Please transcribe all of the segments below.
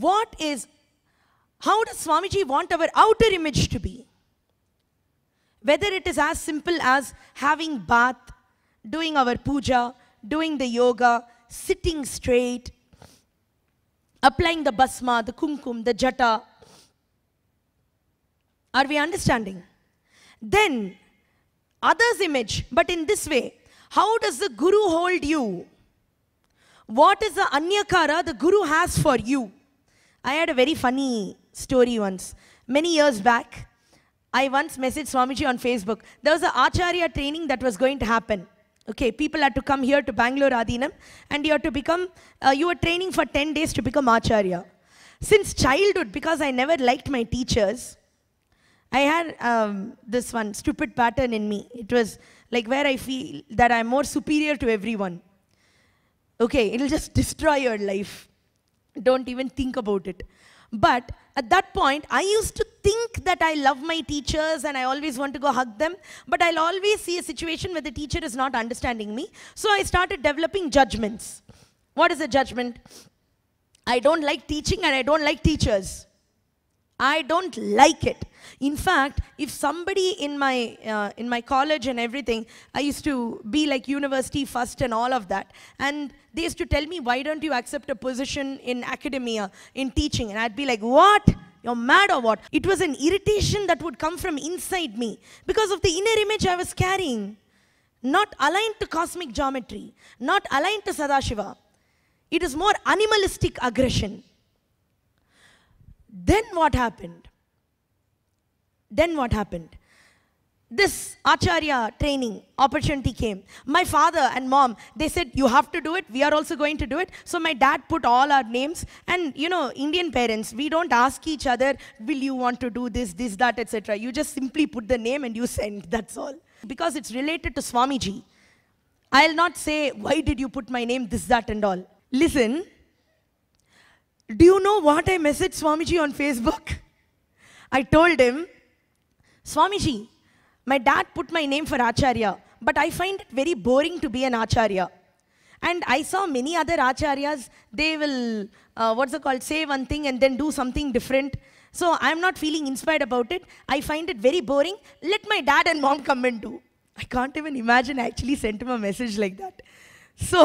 how does Swamiji want our outer image to be? Whether it is as simple as having bath, doing our puja, doing the yoga, sitting straight, applying the basma, the kumkum, the jata. Are we understanding? Then, others' image, but in this way, how does the Guru hold you? What is the anyakara the Guru has for you? I had a very funny story once. Many years back, I once messaged Swamiji on Facebook. There was an Acharya training that was going to happen. Okay, people had to come here to Bangalore Adhinam, and you had to become, you were training for 10 days to become Acharya. Since childhood, because I never liked my teachers, I had this one stupid pattern in me. It was like where I feel that I'm more superior to everyone. Okay, it'll just destroy your life. Don't even think about it. But at that point, I used to think that I love my teachers and I always want to go hug them. But I'll always see a situation where the teacher is not understanding me. So I started developing judgments. What is a judgment? I don't like teaching and I don't like teachers. I don't like it. In fact, if somebody in my college and everything, I used to be like university first and all of that. And they used to tell me, why don't you accept a position in academia, in teaching? And I'd be like, what? You're mad or what? It was an irritation that would come from inside me because of the inner image I was carrying. Not aligned to cosmic geometry, not aligned to Sadashiva. It is more animalistic aggression. Then what happened? This Acharya training opportunity came. My father and mom, they said, you have to do it. We are also going to do it. So my dad put all our names. And you know, Indian parents, we don't ask each other, will you want to do this, that, etc. You just simply put the name and you send. That's all. Because it's related to Swamiji. I'll not say, why did you put my name, this, that, and all. Listen. Do you know what I messaged Swamiji on Facebook? I told him, Swamiji, my dad put my name for Acharya, but I find it very boring to be an Acharya. And I saw many other Acharyas, they will, say one thing and then do something different. So I'm not feeling inspired about it. I find it very boring. Let my dad and mom come and do. I can't even imagine I actually sent him a message like that. So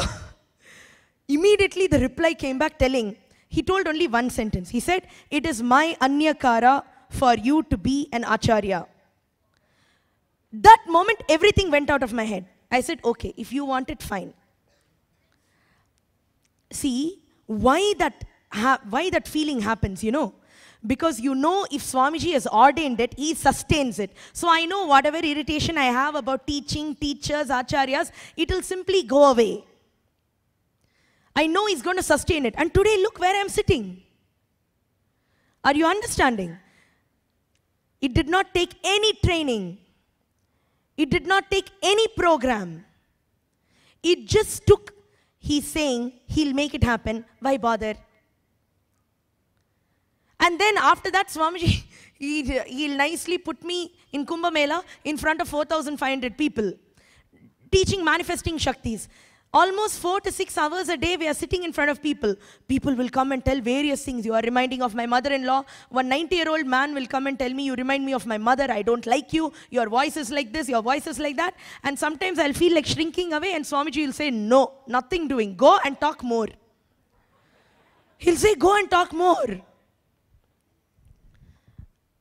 immediately the reply came back telling, he told only one sentence. He said, it is my anyakara for you to be an Acharya. That moment, everything went out of my head. I said, okay, if you want it, fine. See, why that feeling happens, you know? Because you know if Swamiji has ordained it, he sustains it. So I know whatever irritation I have about teaching, teachers, Acharyas, it will simply go away. I know he's going to sustain it. And today, look where I'm sitting. Are you understanding? It did not take any training. It did not take any program. It just took, he's saying, he'll make it happen. Why bother? And then after that, Swamiji, he'll nicely put me in Kumbh Mela in front of 4,500 people. Teaching manifesting Shaktis. Almost 4 to 6 hours a day we are sitting in front of people. People will come and tell various things. You are reminding of my mother-in-law. One 90-year-old man will come and tell me, you remind me of my mother. I don't like you. Your voice is like this. Your voice is like that. And sometimes I'll feel like shrinking away and Swamiji will say, no, nothing doing. Go and talk more. He'll say, go and talk more.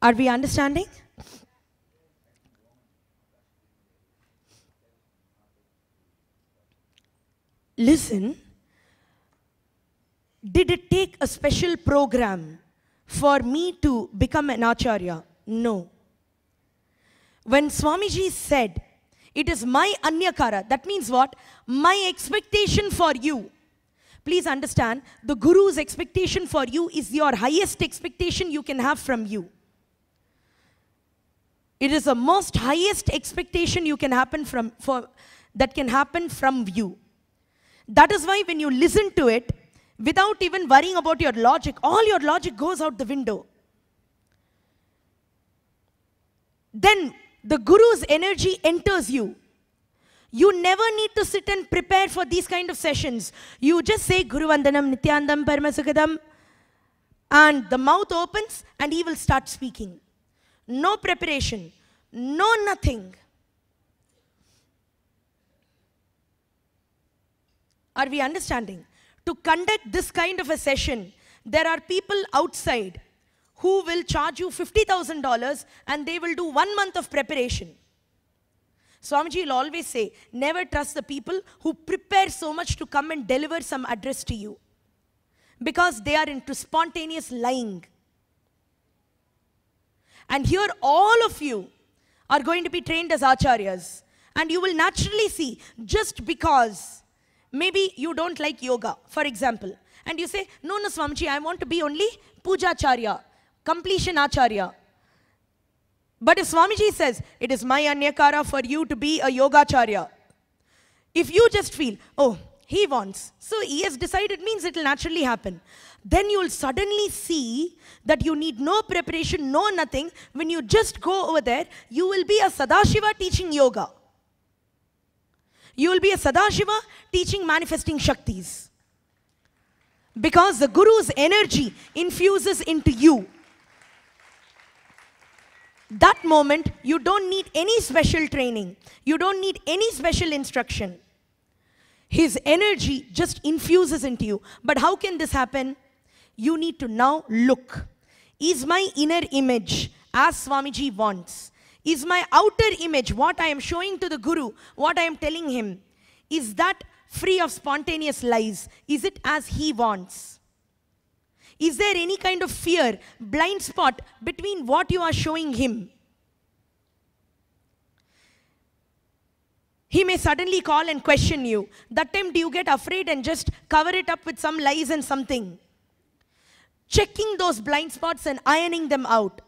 Are we understanding? Listen, did it take a special program for me to become an Acharya? No. When Swamiji said, it is my anyakara, that means what? My expectation for you. Please understand, the Guru's expectation for you is your highest expectation you can have from you. It is the most highest expectation you can happen that can happen from you. That is why when you listen to it, without even worrying about your logic, all your logic goes out the window. Then the Guru's energy enters you. You never need to sit and prepare for these kind of sessions. You just say, Guru Vandanam, Nityandam, Paramasukadam. And the mouth opens and he will start speaking. No preparation, no nothing. Are we understanding? To conduct this kind of a session, there are people outside who will charge you $50,000 and they will do 1 month of preparation. Swamiji will always say, never trust the people who prepare so much to come and deliver some address to you, because they are into spontaneous lying. And here all of you are going to be trained as acharyas, and you will naturally see, just because maybe you don't like yoga, for example, and you say, no, Swamiji, I want to be only puja acharya, completion acharya. But if Swamiji says, it is my anyakara for you to be a yogacharya, if you just feel, oh, he wants, so he has decided, means it will naturally happen. Then you will suddenly see that you need no preparation, no nothing. When you just go over there, you will be a Sadashiva teaching yoga. You will be a Sadashiva teaching manifesting Shaktis. Because the Guru's energy infuses into you. That moment, you don't need any special training. You don't need any special instruction. His energy just infuses into you. But how can this happen? You need to now look. Is my inner image as Swamiji wants? Is my outer image, what I am showing to the Guru, what I am telling him, is that free of spontaneous lies? Is it as he wants? Is there any kind of fear, blind spot between what you are showing him? He may suddenly call and question you. That time, do you get afraid and just cover it up with some lies and something? Checking those blind spots and ironing them out.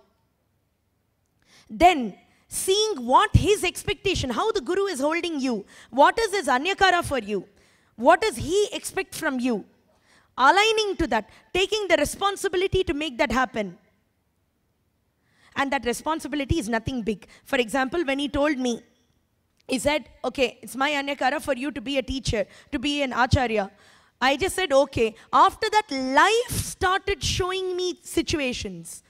Then, seeing what his expectation, how the Guru is holding you. What is his anyakara for you? What does he expect from you? Aligning to that, taking the responsibility to make that happen. And that responsibility is nothing big. For example, when he told me, he said, okay, it's my anyakara for you to be a teacher, to be an acharya. I just said, okay. After that, life started showing me situations.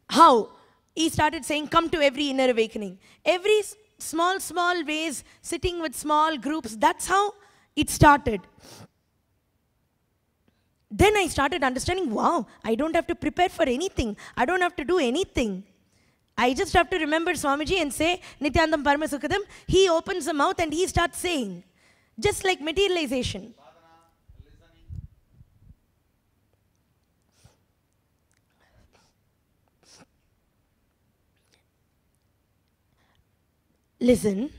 How? He started saying, come to every inner awakening. Every small ways, sitting with small groups, that's how it started. Then I started understanding, wow, I don't have to prepare for anything. I don't have to do anything. I just have to remember Swamiji and say, Nityanandam Paramasukadam. He opens the mouth and he starts saying. Just like materialization. Listen.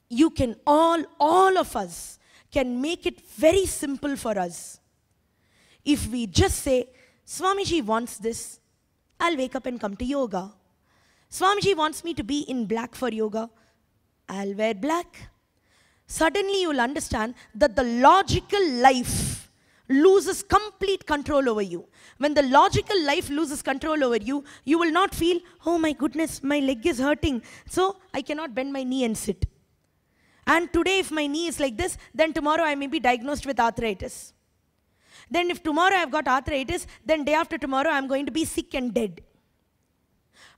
You can all of us can make it very simple for us. If we just say, Swamiji wants this, I'll wake up and come to yoga. Swamiji wants me to be in black for yoga, I'll wear black. Suddenly you'll understand that the logical life loses complete control over you. When the logical life loses control over you, you will not feel, oh my goodness, my leg is hurting, so I cannot bend my knee and sit. And today if my knee is like this, then tomorrow I may be diagnosed with arthritis. Then if tomorrow I've got arthritis, then day after tomorrow I'm going to be sick and dead.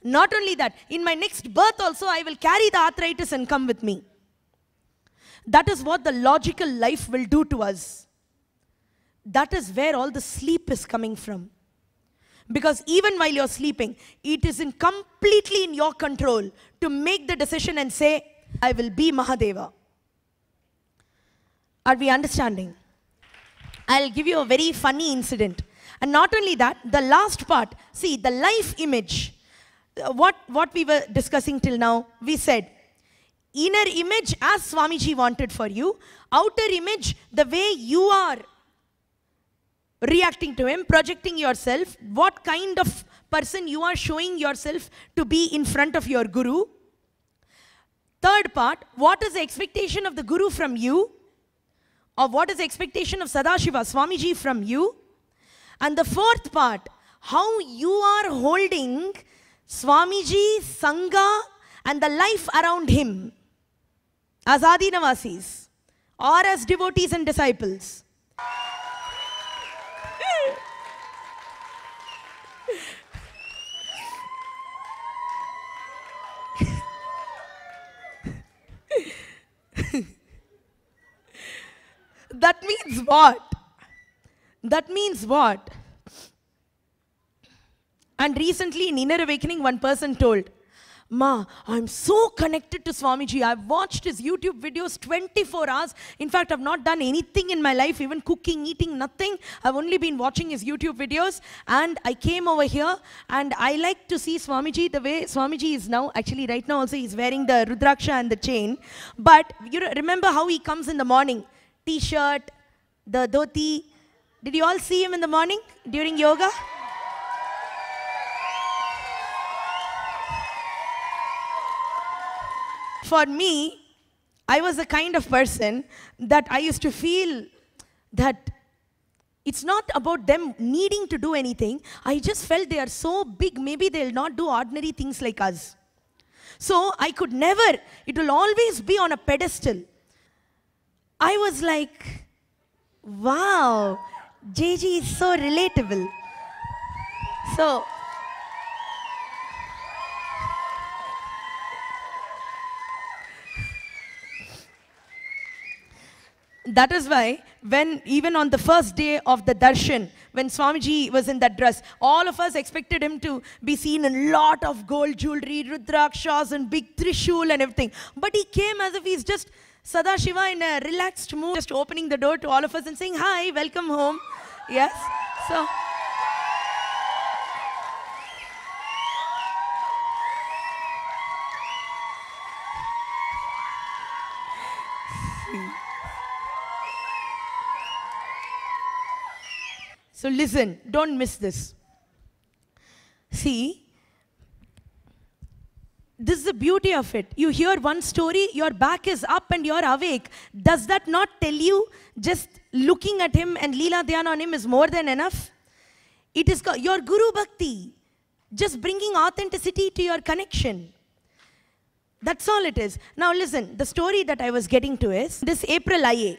Not only that, in my next birth also I will carry the arthritis and come with me. That is what the logical life will do to us. That is where all the sleep is coming from. Because even while you're sleeping, it is completely in your control to make the decision and say, I will be Mahadeva. Are we understanding? I'll give you a very funny incident. And not only that, the last part, see, the life image, what we were discussing till now, we said, inner image as Swamiji wanted for you, outer image, the way you are reacting to him, projecting yourself, what kind of person you are showing yourself to be in front of your Guru. Third part, what is the expectation of the Guru from you? Or what is the expectation of Sadashiva, Swamiji from you? And the fourth part, how you are holding Swamiji, Sangha and the life around him as Adinavasis. or as devotees and disciples? That means what? That means what? And recently in Inner Awakening, one person told, Ma, I'm so connected to Swamiji. I've watched his YouTube videos 24 hours. In fact, I've not done anything in my life, even cooking, eating, nothing. I've only been watching his YouTube videos. And I came over here and I like to see Swamiji the way Swamiji is now. Actually, right now also he's wearing the Rudraksha and the chain. But you remember how he comes in the morning? T-shirt, the dhoti. Did you all see him in the morning during yoga? For me, I was the kind of person that I used to feel that it's not about them needing to do anything. I just felt they are so big, maybe they'll not do ordinary things like us. So I could never, it will always be on a pedestal. I was like, wow, JG is so relatable. So, that is why, when even on the first day of the darshan, when Swamiji was in that dress, all of us expected him to be seen in a lot of gold jewelry, rudrakshas and big trishul and everything. But he came as if he's just Sadashiva in a relaxed mood, just opening the door to all of us and saying, hi, welcome home. Yes? So, so listen, don't miss this. See, this is the beauty of it. You hear one story, your back is up and you're awake. Does that not tell you just looking at him and Leela Dhyana on him is more than enough? It is your Guru Bhakti, just bringing authenticity to your connection. That's all it is. Now listen, the story that I was getting to is, this April IA,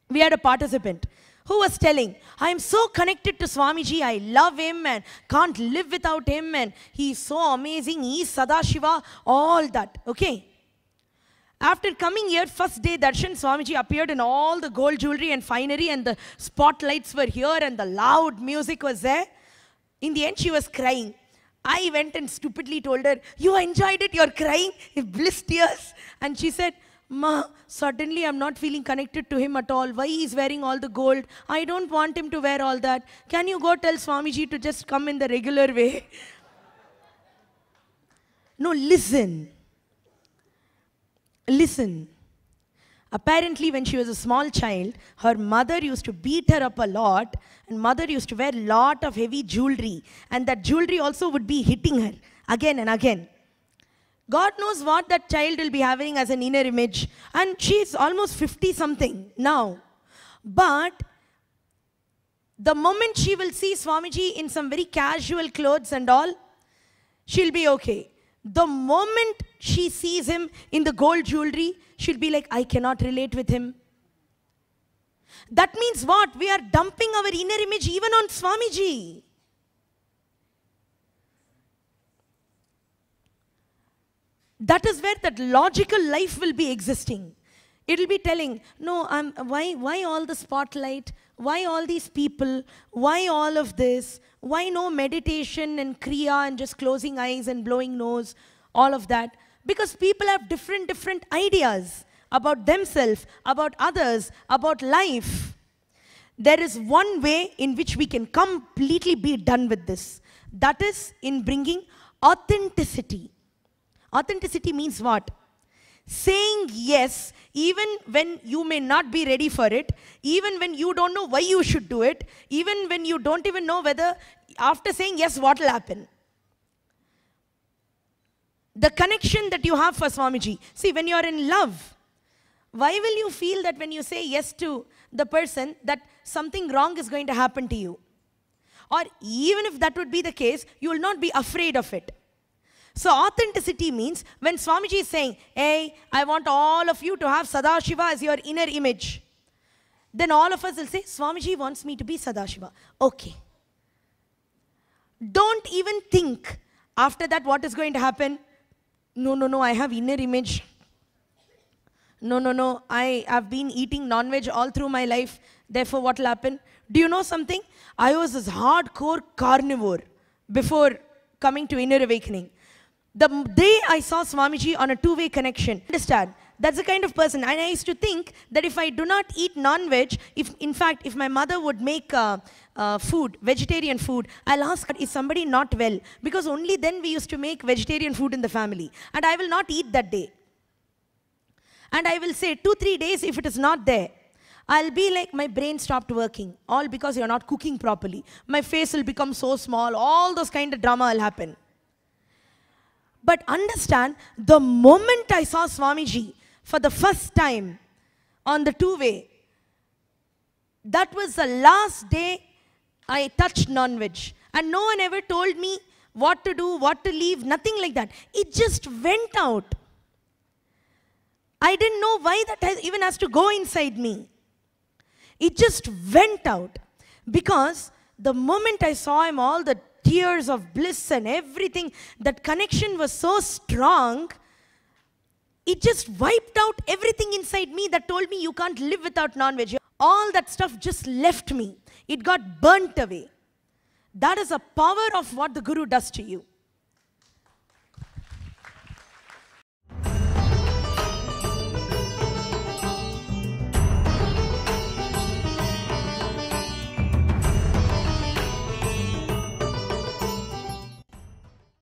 we had a participant who was telling, I am so connected to Swamiji, I love him and can't live without him and he's so amazing, he's Sadashiva, all that, okay? After coming here, first day darshan, Swamiji appeared in all the gold jewelry and finery and the spotlights were here and the loud music was there. In the end, she was crying. I went and stupidly told her, you enjoyed it, you're crying, bliss tears. And she said, Ma, suddenly I'm not feeling connected to him at all. Why he's wearing all the gold? I don't want him to wear all that. Can you go tell Swamiji to just come in the regular way? No, listen. Listen. Apparently, when she was a small child, her mother used to beat her up a lot, and mother used to wear a lot of heavy jewelry, and that jewelry also would be hitting her again and again. God knows what that child will be having as an inner image. And she's almost 50-something now. But the moment she will see Swamiji in some very casual clothes and all, she'll be okay. The moment she sees him in the gold jewelry, she'll be like, I cannot relate with him. That means what? We are dumping our inner image even on Swamiji. That is where that logical life will be existing. It will be telling, no, why all the spotlight? Why all these people? Why all of this? Why no meditation and kriya and just closing eyes and blowing nose? All of that. Because people have different ideas about themselves, about others, about life. There is one way in which we can completely be done with this. That is in bringing authenticity. Authenticity means what? Saying yes, even when you may not be ready for it, even when you don't know why you should do it, even when you don't even know whether, after saying yes, what will happen. The connection that you have for Swamiji. See, when you are in love, why will you feel that when you say yes to the person, that something wrong is going to happen to you? Or even if that would be the case, you will not be afraid of it. So authenticity means when Swamiji is saying, hey, I want all of you to have Sadashiva as your inner image, then all of us will say, Swamiji wants me to be Sadashiva. Okay. Don't even think after that what is going to happen. No, I have inner image. No, I have been eating non-veg all through my life. Therefore, what will happen? Do you know something? I was this hardcore carnivore before coming to Inner Awakening. The day I saw Swamiji on a two-way connection, understand, that's the kind of person. And I used to think that if I do not eat non-veg, if my mother would make food, vegetarian food, I'll ask, is somebody not well? Because only then we used to make vegetarian food in the family. And I will not eat that day. And I will say 2-3 days if it is not there. I'll be like, my brain stopped working. All because you're not cooking properly. My face will become so small. All those kind of drama will happen. But understand, the moment I saw Swamiji for the first time on the two-way, that was the last day I touched non-veg. And no one ever told me what to do, what to leave, nothing like that. It just went out. I didn't know why that even has to go inside me. It just went out. Because the moment I saw him, all the tears of bliss and everything, that connection was so strong, it just wiped out everything inside me that told me you can't live without non-veg. All that stuff just left me. It got burnt away. That is the power of what the Guru does to you.